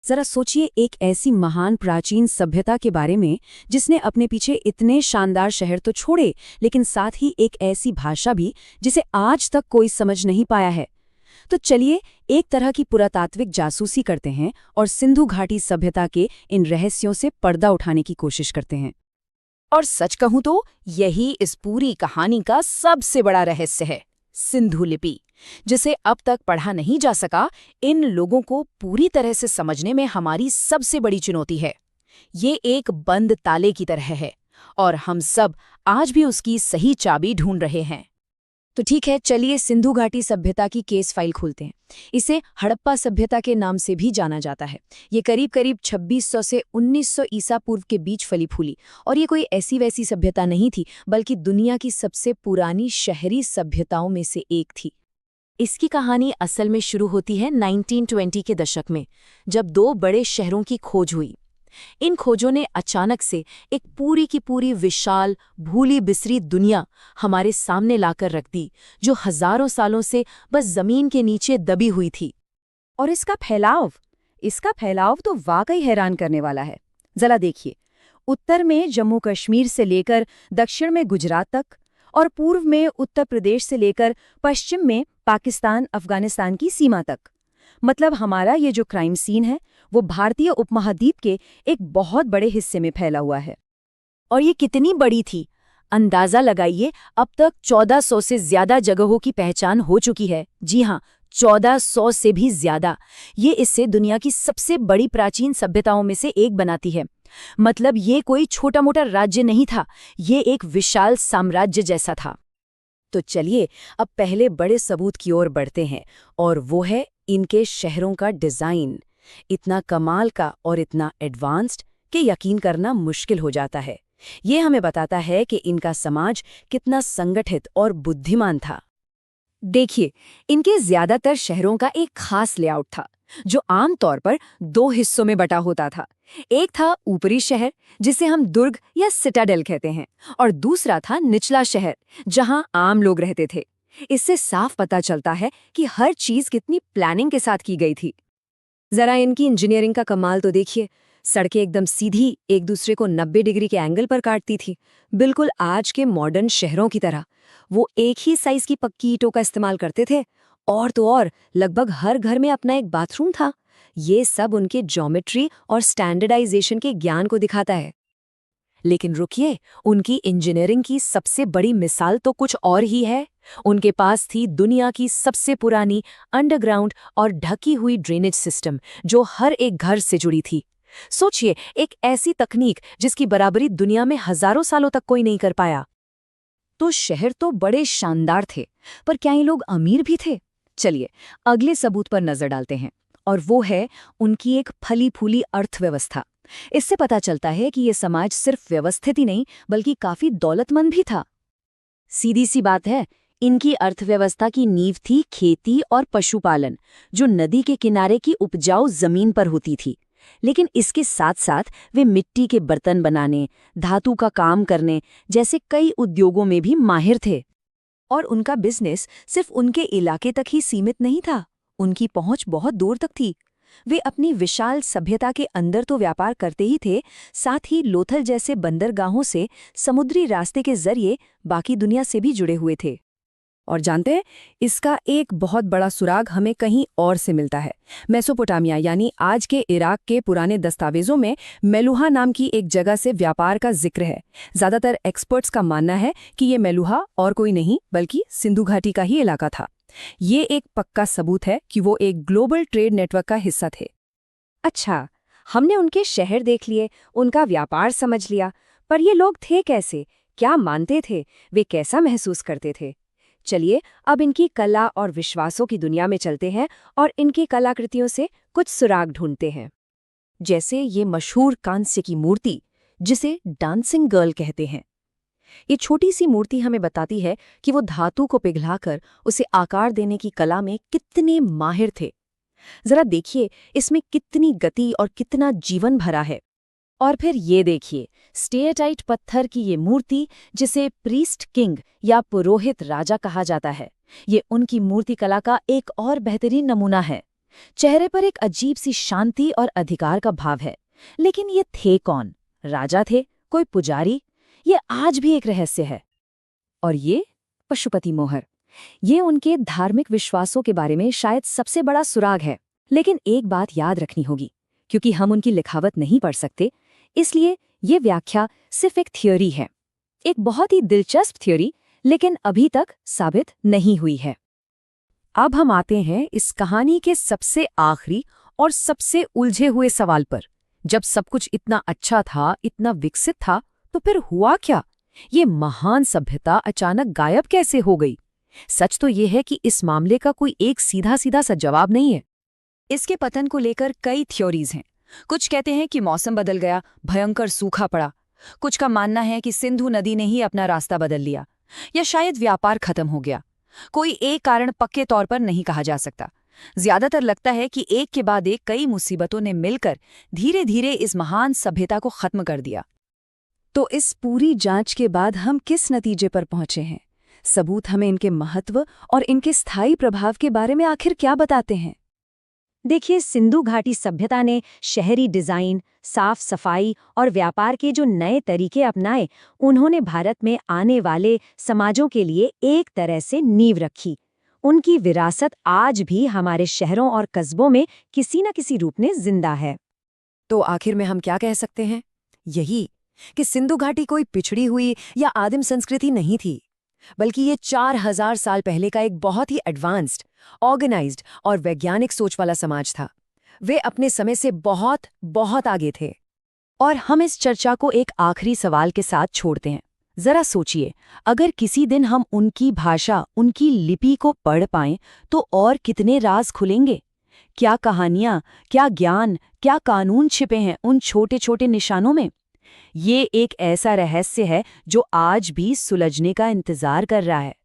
जरा सोचिए एक ऐसी महान प्राचीन सभ्यता के बारे में जिसने अपने पीछे इतने शानदार शहर तो छोड़े, लेकिन साथ ही एक ऐसी भाषा भी जिसे आज तक कोई समझ नहीं पाया है। तो चलिए एक तरह की पुरातात्विक जासूसी करते हैं और सिंधु घाटी सभ्यता के इन रहस्यों से पर्दा उठाने की कोशिश करते हैं। और सच कहूं तो यही इस पूरी कहानी का सबसे बड़ा रहस्य है, सिंधु लिपि, जिसे अब तक पढ़ा नहीं जा सका। इन लोगों को पूरी तरह से समझने में हमारी सबसे बड़ी चुनौती है। ये एक बंद ताले की तरह है और हम सब आज भी उसकी सही चाबी ढूंढ रहे हैं। तो ठीक है, चलिए सिंधु घाटी सभ्यता की केस फाइल खोलते हैं। इसे हड़प्पा सभ्यता के नाम से भी जाना जाता है। ये करीब करीब 2600 से 1900 ईसा पूर्व के बीच फली फूली, और ये कोई ऐसी वैसी सभ्यता नहीं थी, बल्कि दुनिया की सबसे पुरानी शहरी सभ्यताओं में से एक थी। इसकी कहानी असल में शुरू होती है 1920 के दशक में, जब दो बड़े शहरों की खोज हुई। इन खोजों ने अचानक से एक पूरी की पूरी विशाल भूली बिसरी दुनिया हमारे सामने लाकर रख दी, जो हजारों सालों से बस जमीन के नीचे दबी हुई थी। और इसका फैलाव तो वाकई हैरान करने वाला है। जरा देखिए, उत्तर में जम्मू कश्मीर से लेकर दक्षिण में गुजरात तक, और पूर्व में उत्तर प्रदेश से लेकर पश्चिम में पाकिस्तान अफगानिस्तान की सीमा तक। मतलब हमारा ये जो क्राइम सीन है वो भारतीय उपमहाद्वीप के एक बहुत बड़े हिस्से में फैला हुआ है। और ये कितनी बड़ी थी, अंदाजा लगाइए। अब तक 1400 से ज्यादा जगहों की पहचान हो चुकी है। जी हाँ, 1400 से भी ज्यादा। ये इससे दुनिया की सबसे बड़ी प्राचीन सभ्यताओं में से एक बनाती है। मतलब ये कोई छोटा मोटा राज्य नहीं था, ये एक विशाल साम्राज्य जैसा था। तो चलिए अब पहले बड़े सबूत की ओर बढ़ते हैं, और वो है इनके शहरों का डिजाइन। इतना कमाल का और इतना एडवांस्ड कि यकीन करना मुश्किल हो जाता है। ये हमें बताता है कि इनका समाज कितना संगठित और बुद्धिमान था। देखिए, इनके ज्यादातर शहरों का एक खास लेआउट था, जो आमतौर पर दो हिस्सों में बटा होता था। एक था ऊपरी शहर, जिसे हम दुर्ग या सिटाडेल कहते हैं, और दूसरा था निचला शहर, जहां आम लोग रहते थे। इससे साफ पता चलता है कि हर चीज कितनी प्लानिंग के साथ की गई थी। जरा इनकी इंजीनियरिंग का कमाल तो देखिए। सड़कें एकदम सीधी एक दूसरे को 90 डिग्री के एंगल पर काटती थी, बिल्कुल आज के मॉडर्न शहरों की तरह। वो एक ही साइज की पक्की ईंटों का इस्तेमाल करते थे, और तो और लगभग हर घर में अपना एक बाथरूम था। ये सब उनके ज्योमेट्री और स्टैंडर्डाइजेशन के ज्ञान को दिखाता है। लेकिन रुकिए, उनकी इंजीनियरिंग की सबसे बड़ी मिसाल तो कुछ और ही है। उनके पास थी दुनिया की सबसे पुरानी अंडरग्राउंड और ढकी हुई ड्रेनेज सिस्टम, जो हर एक घर से जुड़ी थी। सोचिए, एक ऐसी तकनीक जिसकी बराबरी दुनिया में हजारों सालों तक कोई नहीं कर पाया। तो शहर तो बड़े शानदार थे, पर क्या ये लोग अमीर भी थे? चलिए अगले सबूत पर नजर डालते हैं, और वो है उनकी एक फली फूली अर्थव्यवस्था। इससे पता चलता है कि ये समाज सिर्फ व्यवस्थित ही नहीं, बल्कि काफी दौलतमंद भी था। सीधी सी बात है, इनकी अर्थव्यवस्था की नींव थी खेती और पशुपालन, जो नदी के किनारे की उपजाऊ जमीन पर होती थी। लेकिन इसके साथ साथ वे मिट्टी के बर्तन बनाने, धातु का काम करने जैसे कई उद्योगों में भी माहिर थे। और उनका बिजनेस सिर्फ उनके इलाके तक ही सीमित नहीं था, उनकी पहुंच बहुत दूर तक थी। वे अपनी विशाल सभ्यता के अंदर तो व्यापार करते ही थे, साथ ही लोथल जैसे बंदरगाहों से समुद्री रास्ते के जरिए बाकी दुनिया से भी जुड़े हुए थे। और जानते हैं, इसका एक बहुत बड़ा सुराग हमें कहीं और से मिलता है। मेसोपोटामिया यानी आज के इराक के पुराने दस्तावेजों में मेलुहा नाम की एक जगह से व्यापार का जिक्र है। ज्यादातर एक्सपर्ट्स का मानना है कि ये मेलुहा और कोई नहीं बल्कि सिंधु घाटी का ही इलाका था। ये एक पक्का सबूत है कि वो एक ग्लोबल ट्रेड नेटवर्क का हिस्सा थे। अच्छा, हमने उनके शहर देख लिए, उनका व्यापार समझ लिया, पर ये लोग थे कैसे, क्या मानते थे, वे कैसा महसूस करते थे? चलिए अब इनकी कला और विश्वासों की दुनिया में चलते हैं और इनकी कलाकृतियों से कुछ सुराग ढूंढते हैं। जैसे ये मशहूर कांस्य की मूर्ति, जिसे डांसिंग गर्ल कहते हैं। ये छोटी सी मूर्ति हमें बताती है कि वो धातु को पिघलाकर उसे आकार देने की कला में कितने माहिर थे। जरा देखिए, इसमें कितनी गति और कितना जीवन भरा है। और फिर ये देखिए, स्टेटाइट पत्थर की ये मूर्ति, जिसे प्रीस्ट किंग या पुरोहित राजा कहा जाता है। ये उनकी मूर्ति कला का एक और बेहतरीन नमूना है। चेहरे पर एक अजीब सी शांति और अधिकार का भाव है। लेकिन ये थे कौन? राजा थे? कोई पुजारी? ये आज भी एक रहस्य है। और ये पशुपति मोहर, ये उनके धार्मिक विश्वासों के बारे में शायद सबसे बड़ा सुराग है। लेकिन एक बात याद रखनी होगी, क्योंकि हम उनकी लिखावट नहीं पढ़ सकते, इसलिए ये व्याख्या सिर्फ एक थ्योरी है, एक बहुत ही दिलचस्प थ्योरी, लेकिन अभी तक साबित नहीं हुई है। अब हम आते हैं इस कहानी के सबसे आखिरी और सबसे उलझे हुए सवाल पर। जब सब कुछ इतना अच्छा था, इतना विकसित था, तो फिर हुआ क्या? ये महान सभ्यता अचानक गायब कैसे हो गई? सच तो ये है कि इस मामले का कोई एक सीधा सीधा सा जवाब नहीं है। इसके पतन को लेकर कई थ्योरीज हैं। कुछ कहते हैं कि मौसम बदल गया, भयंकर सूखा पड़ा। कुछ का मानना है कि सिंधु नदी ने ही अपना रास्ता बदल लिया, या शायद व्यापार खत्म हो गया। कोई एक कारण पक्के तौर पर नहीं कहा जा सकता। ज्यादातर लगता है कि एक के बाद एक कई मुसीबतों ने मिलकर धीरे धीरे इस महान सभ्यता को खत्म कर दिया। तो इस पूरी जांच के बाद हम किस नतीजे पर पहुंचे हैं? सबूत हमें इनके महत्व और इनके स्थायी प्रभाव के बारे में आखिर क्या बताते हैं? देखिए, सिंधु घाटी सभ्यता ने शहरी डिजाइन, साफ सफाई और व्यापार के जो नए तरीके अपनाए, उन्होंने भारत में आने वाले समाजों के लिए एक तरह से नींव रखी। उनकी विरासत आज भी हमारे शहरों और कस्बों में किसी न किसी रूप में जिंदा है। तो आखिर में हम क्या कह सकते हैं? यही कि सिंधु घाटी कोई पिछड़ी हुई या आदिम संस्कृति नहीं थी, बल्कि ये 4000 साल पहले का एक बहुत ही एडवांस्ड, ऑर्गेनाइज्ड और वैज्ञानिक सोच वाला समाज था। वे अपने समय से बहुत बहुत आगे थे। और हम इस चर्चा को एक आखिरी सवाल के साथ छोड़ते हैं। जरा सोचिए, अगर किसी दिन हम उनकी भाषा, उनकी लिपि को पढ़ पाएं, तो और कितने राज खुलेंगे? क्या कहानियां, क्या ज्ञान, क्या कानून छिपे हैं उन छोटे छोटे निशानों में? ये एक ऐसा रहस्य है जो आज भी सुलझने का इंतजार कर रहा है।